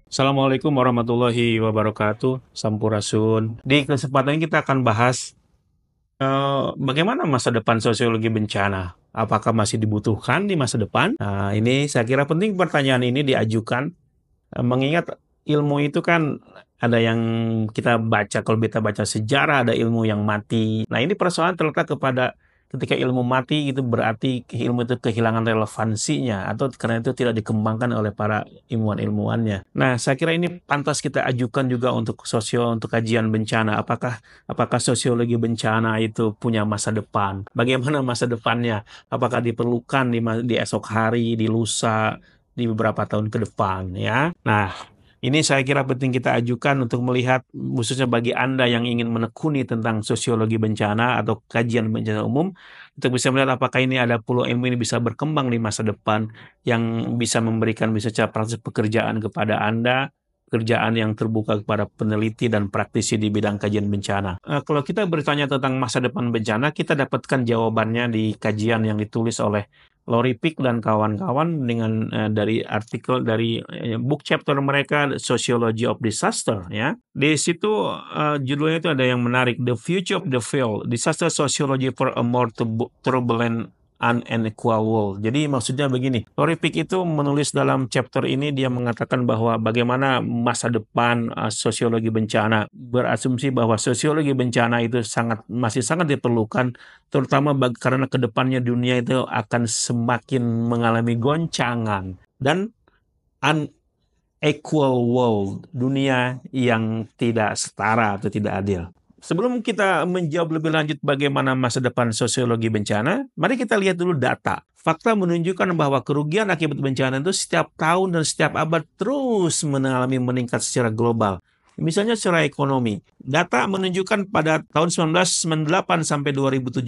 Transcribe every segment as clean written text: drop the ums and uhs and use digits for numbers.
Assalamualaikum warahmatullahi wabarakatuh, Sampurasun. Di kesempatan ini kita akan bahas bagaimana masa depan sosiologi bencana. Apakah masih dibutuhkan di masa depan? Nah, ini saya kira penting pertanyaan ini diajukan, mengingat ilmu itu kan ada yang kita baca, kalau kita baca sejarah ada ilmu yang mati. Nah, ini persoalan terletak kepada ketika ilmu mati itu berarti ilmu itu kehilangan relevansinya atau karena itu tidak dikembangkan oleh para ilmuwan-ilmuwannya. Nah, saya kira ini pantas kita ajukan juga untuk untuk kajian bencana. Apakah sosiologi bencana itu punya masa depan? Bagaimana masa depannya? Apakah diperlukan di esok hari, di lusa, di beberapa tahun ke depan ya? Nah, ini saya kira penting kita ajukan untuk melihat, khususnya bagi Anda yang ingin menekuni tentang sosiologi bencana atau kajian bencana umum, untuk bisa melihat apakah ini ada peluang ilmu ini bisa berkembang di masa depan, yang bisa memberikan misalnya proses pekerjaan kepada Anda, pekerjaan yang terbuka kepada peneliti dan praktisi di bidang kajian bencana. Kalau kita bertanya tentang masa depan bencana, kita dapatkan jawabannya di kajian yang ditulis oleh Lori Peek dan kawan-kawan dengan dari artikel dari book chapter mereka Sociology of Disaster ya. Di situ judulnya itu ada yang menarik, The Future of the Field, Disaster Sociology for a More Turbulent Unequal World. Jadi maksudnya begini, Lori Peek itu menulis dalam chapter ini, dia mengatakan bahwa bagaimana masa depan sosiologi bencana, berasumsi bahwa sosiologi bencana itu masih sangat diperlukan, terutama karena kedepannya dunia itu akan semakin mengalami goncangan dan unequal world, dunia yang tidak setara atau tidak adil. Sebelum kita menjawab lebih lanjut bagaimana masa depan sosiologi bencana, mari kita lihat dulu data. Fakta menunjukkan bahwa kerugian akibat bencana itu setiap tahun dan setiap abad terus mengalami meningkat secara global. Misalnya secara ekonomi, data menunjukkan pada tahun 1998 sampai 2017,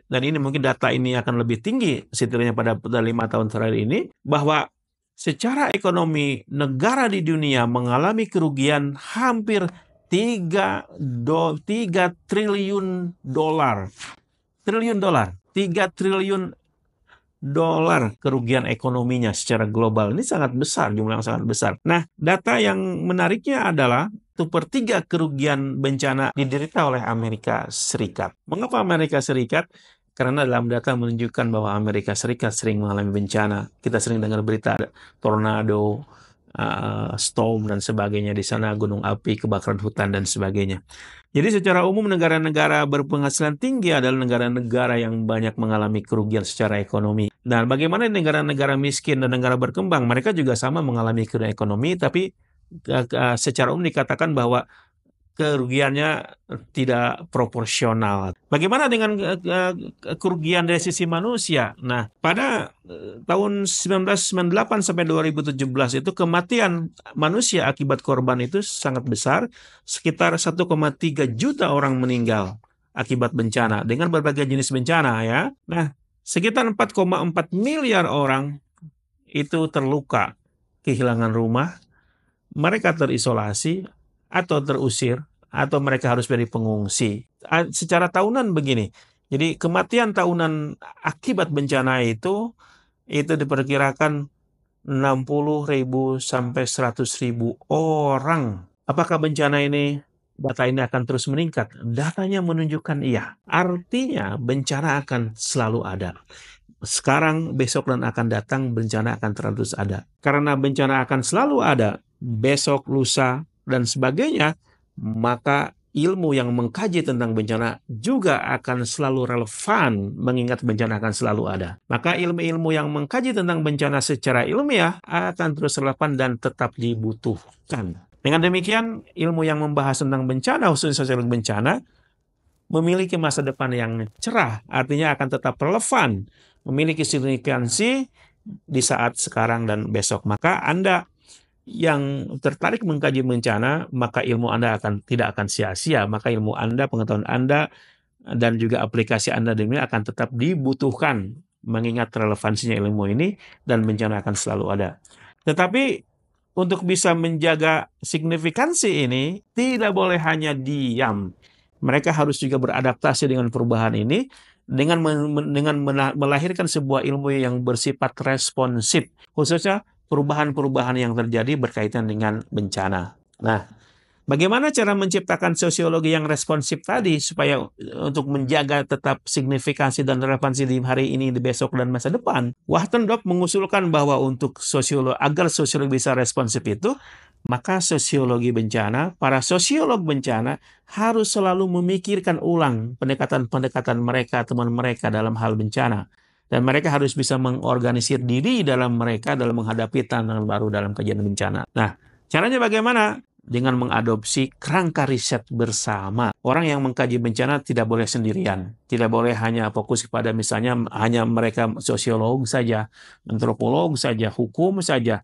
dan ini mungkin data ini akan lebih tinggi setidaknya pada 5 tahun terakhir ini, bahwa secara ekonomi negara di dunia mengalami kerugian hampir 3 triliun dolar. 3 triliun dolar kerugian ekonominya secara global. Ini sangat besar, jumlah yang sangat besar. Nah, data yang menariknya adalah 1/3 kerugian bencana diderita oleh Amerika Serikat. Mengapa Amerika Serikat? Karena dalam data menunjukkan bahwa Amerika Serikat sering mengalami bencana. Kita sering dengar berita ada tornado, storm dan sebagainya di sana, gunung api, kebakaran hutan dan sebagainya. Jadi secara umum negara-negara berpenghasilan tinggi adalah negara-negara yang banyak mengalami kerugian secara ekonomi. Dan bagaimana negara-negara miskin dan negara berkembang, mereka juga sama mengalami kerugian ekonomi, tapi secara umum dikatakan bahwa kerugiannya tidak proporsional. Bagaimana dengan kerugian dari sisi manusia? Nah, pada tahun 1998 sampai 2017 itu kematian manusia akibat korban itu sangat besar, sekitar 1,3 juta orang meninggal akibat bencana dengan berbagai jenis bencana ya. Nah, sekitar 4,4 miliar orang itu terluka, kehilangan rumah, mereka terisolasi atau terusir, atau mereka harus menjadi pengungsi. Secara tahunan begini, jadi kematian tahunan akibat bencana itu diperkirakan 60.000 sampai 100.000 orang. Apakah data ini akan terus meningkat? Datanya menunjukkan iya. Artinya bencana akan selalu ada. Sekarang, besok, dan akan datang, bencana akan terus ada. Karena bencana akan selalu ada, besok, lusa, dan sebagainya, maka ilmu yang mengkaji tentang bencana juga akan selalu relevan, mengingat bencana akan selalu ada. Maka ilmu-ilmu yang mengkaji tentang bencana secara ilmiah akan terus relevan dan tetap dibutuhkan. Dengan demikian, ilmu yang membahas tentang bencana, khususnya sosiologi bencana, memiliki masa depan yang cerah, artinya akan tetap relevan, memiliki signifikansi di saat sekarang dan besok. Maka Anda yang tertarik mengkaji bencana, maka ilmu Anda tidak akan sia-sia. Maka ilmu Anda, pengetahuan Anda, dan juga aplikasi Anda demi akan tetap dibutuhkan, mengingat relevansinya ilmu ini, dan bencana akan selalu ada. Tetapi untuk bisa menjaga signifikansi ini, tidak boleh hanya diam. Mereka harus juga beradaptasi dengan perubahan ini, dengan melahirkan sebuah ilmu yang bersifat responsif, khususnya perubahan-perubahan yang terjadi berkaitan dengan bencana. Nah, bagaimana cara menciptakan sosiologi yang responsif tadi supaya untuk menjaga tetap signifikansi dan relevansi di hari ini, di besok, dan masa depan? Wachtendorp mengusulkan bahwa untuk agar sosiologi bisa responsif itu, maka para sosiolog bencana harus selalu memikirkan ulang pendekatan-pendekatan mereka, teman mereka dalam hal bencana. Dan mereka harus bisa mengorganisir diri dalam menghadapi tantangan baru dalam kajian bencana. Nah, caranya bagaimana? Dengan mengadopsi kerangka riset bersama. Orang yang mengkaji bencana tidak boleh sendirian. Tidak boleh hanya fokus kepada misalnya hanya mereka sosiolog saja, antropolog saja, hukum saja,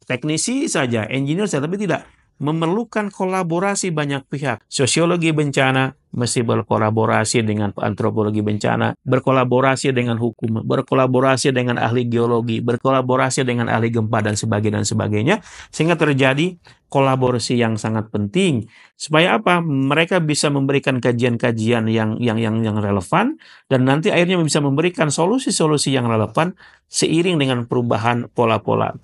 teknisi saja, engineer saja, tapi tidak. Memerlukan kolaborasi banyak pihak. Sosiologi bencana mesti berkolaborasi dengan antropologi bencana, berkolaborasi dengan hukum, berkolaborasi dengan ahli geologi, berkolaborasi dengan ahli gempa dan sebagainya, sehingga terjadi kolaborasi yang sangat penting. Supaya apa? Mereka bisa memberikan kajian-kajian yang relevan, dan nanti akhirnya bisa memberikan solusi-solusi yang relevan seiring dengan perubahan pola-pola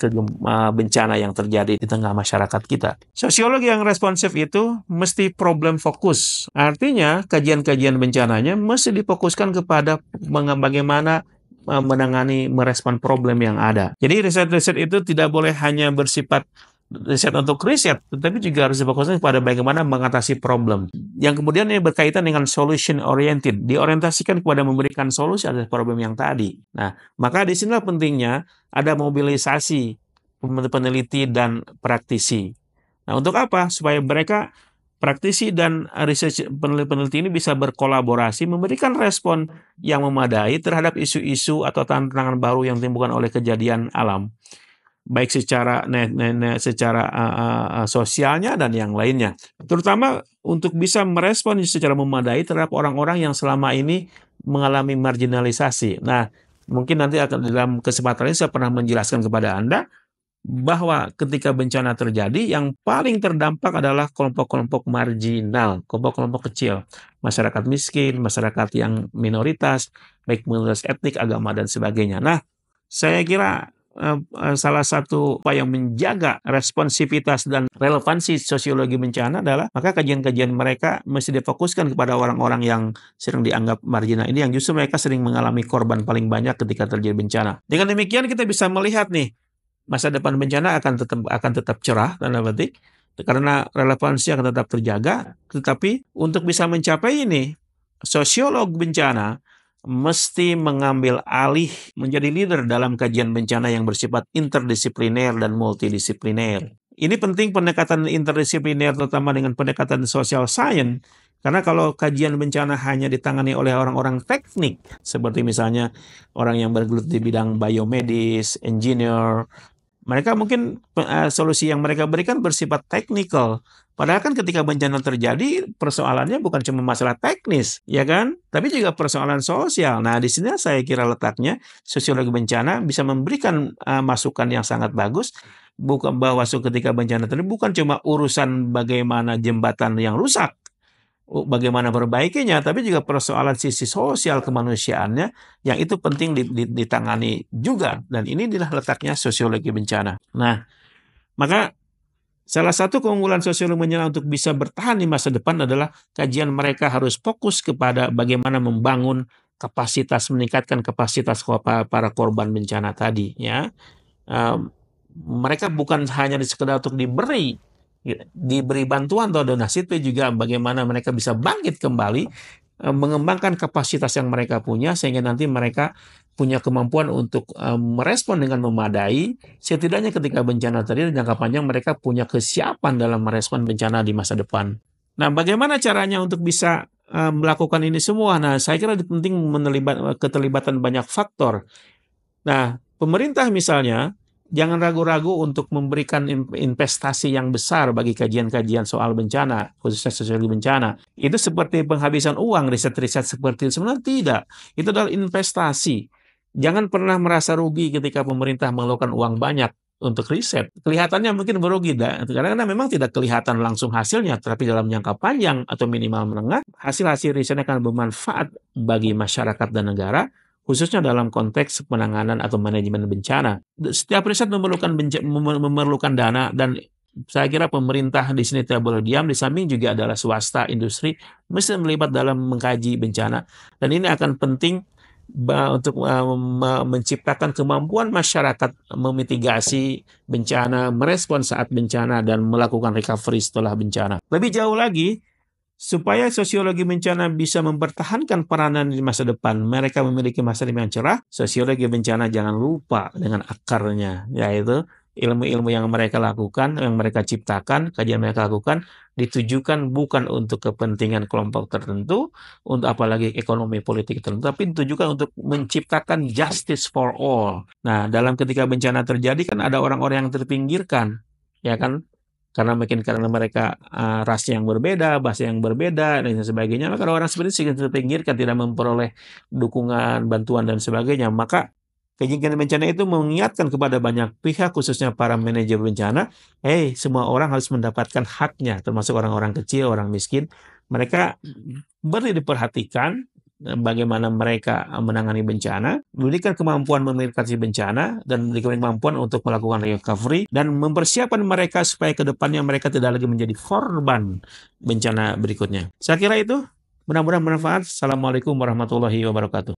bencana yang terjadi di tengah masyarakat kita. Sosiologi yang responsif itu mesti problem fokus. Artinya, kajian-kajian bencananya mesti difokuskan kepada bagaimana merespon problem yang ada. Jadi riset-riset itu tidak boleh hanya bersifat riset untuk riset, tetapi juga harus difokuskan kepada bagaimana mengatasi problem. Yang kemudian ini berkaitan dengan solution oriented, diorientasikan kepada memberikan solusi atas problem yang tadi. Nah, maka di sinilah pentingnya ada mobilisasi peneliti dan praktisi. Nah, untuk apa? Supaya mereka praktisi dan peneliti ini bisa berkolaborasi, memberikan respon yang memadai terhadap isu-isu atau tantangan baru yang ditimbulkan oleh kejadian alam, baik secara sosialnya dan yang lainnya. Terutama untuk bisa merespon secara memadai terhadap orang-orang yang selama ini mengalami marginalisasi. Nah, mungkin nanti akan dalam kesempatan ini saya pernah menjelaskan kepada Anda bahwa ketika bencana terjadi, yang paling terdampak adalah kelompok-kelompok marginal, kelompok-kelompok kecil, masyarakat miskin, masyarakat yang minoritas, baik minoritas etnik, agama, dan sebagainya. Nah, saya kira salah satu upaya menjaga responsivitas dan relevansi sosiologi bencana adalah maka kajian-kajian mereka mesti difokuskan kepada orang-orang yang sering dianggap marginal ini, yang justru mereka sering mengalami korban paling banyak ketika terjadi bencana. Dengan demikian kita bisa melihat nih, masa depan bencana akan tetap cerah, tanda petik, karena relevansi akan tetap terjaga. Tetapi untuk bisa mencapai ini, sosiolog bencana mesti mengambil alih menjadi leader dalam kajian bencana yang bersifat interdisipliner dan multidisipliner. Ini penting pendekatan interdisipliner, terutama dengan pendekatan social science, karena kalau kajian bencana hanya ditangani oleh orang-orang teknik, seperti misalnya orang yang bergelut di bidang biomedis, engineer, mereka mungkin solusi yang mereka berikan bersifat teknikal. Padahal kan ketika bencana terjadi, persoalannya bukan cuma masalah teknis, ya kan? Tapi juga persoalan sosial. Nah, di sini saya kira letaknya sosiologi bencana bisa memberikan masukan yang sangat bagus, bukan bahwa ketika bencana terjadi bukan cuma urusan bagaimana jembatan yang rusak, bagaimana perbaikinya, tapi juga persoalan sisi sosial kemanusiaannya yang itu penting ditangani juga. Dan ini adalah letaknya sosiologi bencana. Nah, maka salah satu keunggulan sosiologi bencana untuk bisa bertahan di masa depan adalah kajian mereka harus fokus kepada bagaimana membangun kapasitas, meningkatkan kapasitas para korban bencana tadi. Ya, mereka bukan hanya sekedar untuk diberi bantuan atau donasi, itu juga bagaimana mereka bisa bangkit kembali, mengembangkan kapasitas yang mereka punya, sehingga nanti mereka punya kemampuan untuk merespon dengan memadai, setidaknya ketika bencana terjadi jangka panjang mereka punya kesiapan dalam merespon bencana di masa depan. Nah, bagaimana caranya untuk bisa melakukan ini semua? Nah, saya kira penting keterlibatan banyak faktor. Nah, pemerintah misalnya jangan ragu-ragu untuk memberikan investasi yang besar bagi kajian-kajian soal bencana, khususnya sosiologi bencana. Itu seperti penghabisan uang, riset-riset seperti itu. Sebenarnya tidak. Itu adalah investasi. Jangan pernah merasa rugi ketika pemerintah mengeluarkan uang banyak untuk riset. Kelihatannya mungkin merugi, karena memang tidak kelihatan langsung hasilnya, tapi dalam jangka panjang atau minimal menengah, hasil-hasil risetnya akan bermanfaat bagi masyarakat dan negara, khususnya dalam konteks penanganan atau manajemen bencana. Setiap riset memerlukan dana, dan saya kira pemerintah di sini tidak boleh diam, di samping juga adalah swasta, industri, mesti terlibat dalam mengkaji bencana. Dan ini akan penting untuk menciptakan kemampuan masyarakat memitigasi bencana, merespon saat bencana, dan melakukan recovery setelah bencana. Lebih jauh lagi, supaya sosiologi bencana bisa mempertahankan peranan di masa depan, mereka memiliki masa depan yang cerah. Sosiologi bencana jangan lupa dengan akarnya, yaitu ilmu-ilmu yang mereka lakukan, yang mereka ciptakan, kajian mereka lakukan, ditujukan bukan untuk kepentingan kelompok tertentu, untuk apalagi ekonomi politik tertentu, tapi ditujukan untuk menciptakan justice for all. Nah, dalam ketika bencana terjadi kan ada orang-orang yang terpinggirkan, ya kan? Karena mereka ras yang berbeda, bahasa yang berbeda, dan sebagainya, maka orang seperti itu terpinggirkan, tidak memperoleh dukungan, bantuan, dan sebagainya. Maka kejadian bencana itu mengingatkan kepada banyak pihak, khususnya para manajer bencana, semua orang harus mendapatkan haknya, termasuk orang-orang kecil, orang miskin. Mereka perlu diperhatikan bagaimana mereka menangani bencana, memberikan kemampuan memiliki bencana, dan memberikan kemampuan untuk melakukan recovery, dan mempersiapkan mereka supaya ke depannya mereka tidak lagi menjadi korban bencana berikutnya. Saya kira itu mudah-mudahan bermanfaat. Assalamualaikum warahmatullahi wabarakatuh.